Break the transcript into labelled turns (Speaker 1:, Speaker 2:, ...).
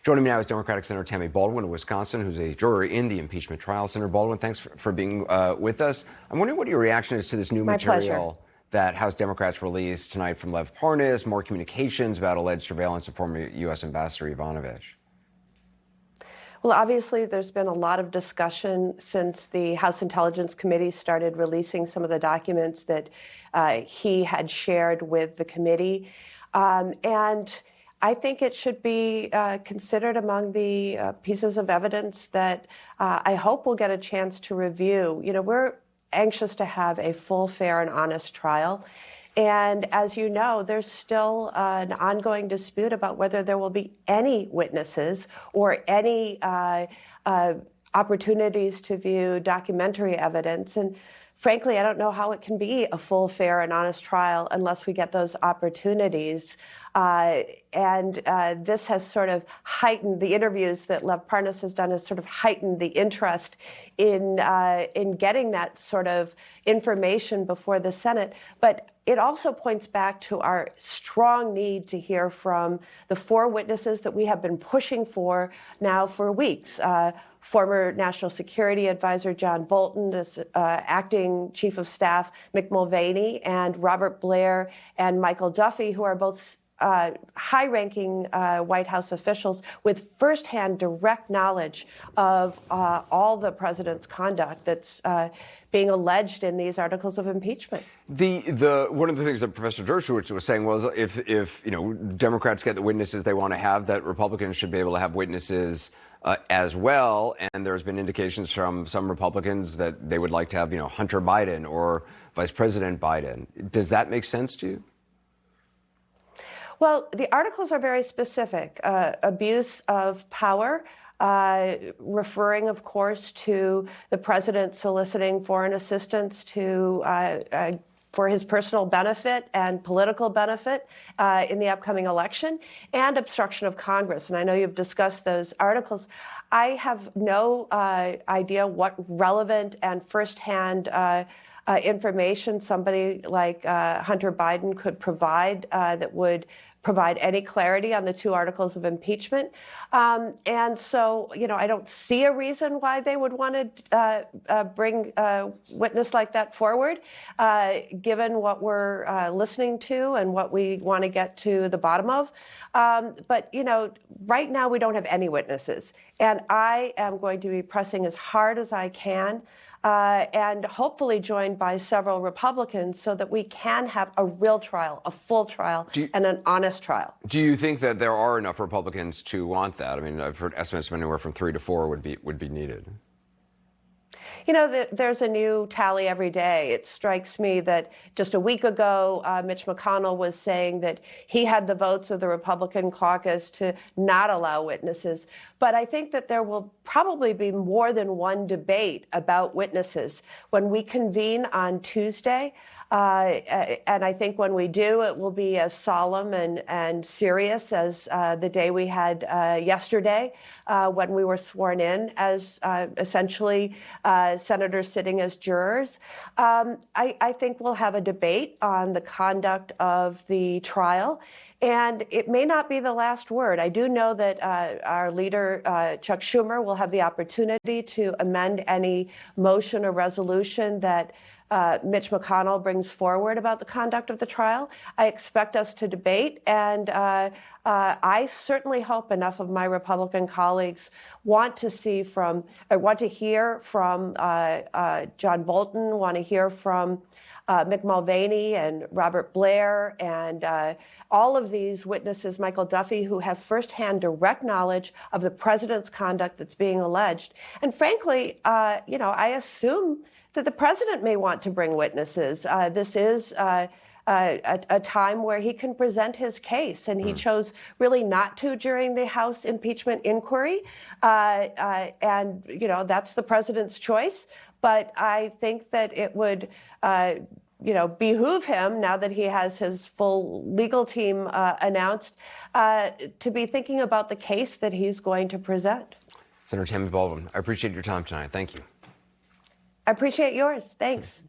Speaker 1: Joining me now is Democratic Senator Tammy Baldwin of Wisconsin, who's a juror in the impeachment trial. Senator Baldwin, thanks for being with us. I'm wondering what your reaction is to this new material that House Democrats released tonight from Lev Parnas, more communications about alleged surveillance of former U.S. Ambassador Yovanovitch.
Speaker 2: Well, obviously, there's been a lot of discussion since the House Intelligence Committee started releasing some of the documents that he had shared with the committee. And I think it should be considered among the pieces of evidence that I hope we'll get a chance to review. You know, we're anxious to have a full, fair, and honest trial. And as you know, there's still an ongoing dispute about whether there will be any witnesses or any opportunities to view documentary evidence. And frankly, I don't know how it can be a full, fair, and honest trial unless we get those opportunities. This has sort of heightened the interviews that Lev Parnas has done, has sort of heightened the interest in getting that sort of information before the Senate. But it also points back to our strong need to hear from the four witnesses that we have been pushing for now for weeks. Former National Security Advisor John Bolton, as acting Chief of Staff Mick Mulvaney, and Robert Blair and Michael Duffy, who are both high-ranking White House officials with firsthand direct knowledge of all the president's conduct that's being alleged in these articles of impeachment.
Speaker 1: One of the things that Professor Dershowitz was saying was if Democrats get the witnesses they want to have, that Republicans should be able to have witnesses as well. And there's been indications from some Republicans that they would like to have, Hunter Biden or Vice President Biden. Does that make sense to you?
Speaker 2: Well, the articles are very specific. Abuse of power, referring, of course, to the president soliciting foreign assistance for his personal benefit and political benefit in the upcoming election, and obstruction of Congress. And I know you've discussed those articles. I have no idea what relevant and firsthand information somebody like Hunter Biden could provide that would provide any clarity on the two articles of impeachment. And so, I don't see a reason why they would want to bring a witness like that forward, given what we're listening to and what we want to get to the bottom of. But, right now we don't have any witnesses. And I am going to be pressing as hard as I can and hopefully joined by several Republicans so that we can have a real trial, a full trial, and an honest trial.
Speaker 1: Do you think that there are enough Republicans to want that? I mean, I've heard estimates of anywhere from 3 to 4 would be needed.
Speaker 2: There's a new tally every day. It strikes me that just a week ago, Mitch McConnell was saying that he had the votes of the Republican caucus to not allow witnesses. But I think that there will probably be more than one debate about witnesses when we convene on Tuesday. And I think when we do, it will be as solemn and serious as the day we had yesterday when we were sworn in as essentially senators sitting as jurors. I think we'll have a debate on the conduct of the trial. And it may not be the last word. I do know that our leader, Chuck Schumer, will have the opportunity to amend any motion or resolution that Mitch McConnell brings forward about the conduct of the trial. I expect us to debate, and I certainly hope enough of my Republican colleagues want to hear from John Bolton, want to hear from Mick Mulvaney and Robert Blair and all of these witnesses, Michael Duffy, who have firsthand direct knowledge of the president's conduct that's being alleged. And frankly, I assume that the president may want to bring witnesses. This is a time where he can present his case, and he chose really not to during the House impeachment inquiry. And that's the president's choice. But I think that it would, behoove him, now that he has his full legal team announced, to be thinking about the case that he's going to present.
Speaker 1: Senator Tammy Baldwin, I appreciate your time tonight. Thank you.
Speaker 2: I appreciate yours. Thanks.